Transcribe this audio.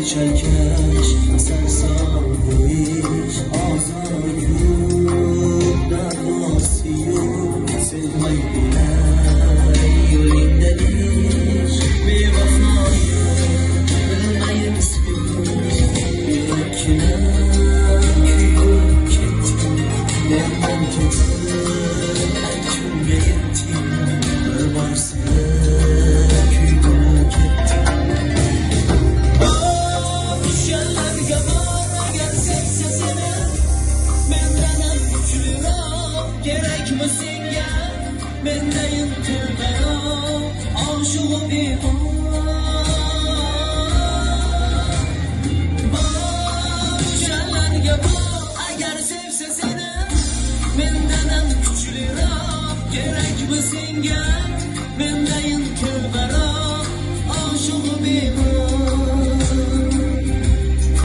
چکش سرسام بویش آزادیو در واسیو سلمای بیلای و لیندلیش بیوفایو بلمای مسکوش بیوکنم کیو کتی برمن کتی اکون بیتی بربارسه gerek misin gel bendeyim tümero aşığım bir şenlerge bak eğer sevse seni benden küçülür gerek misin gel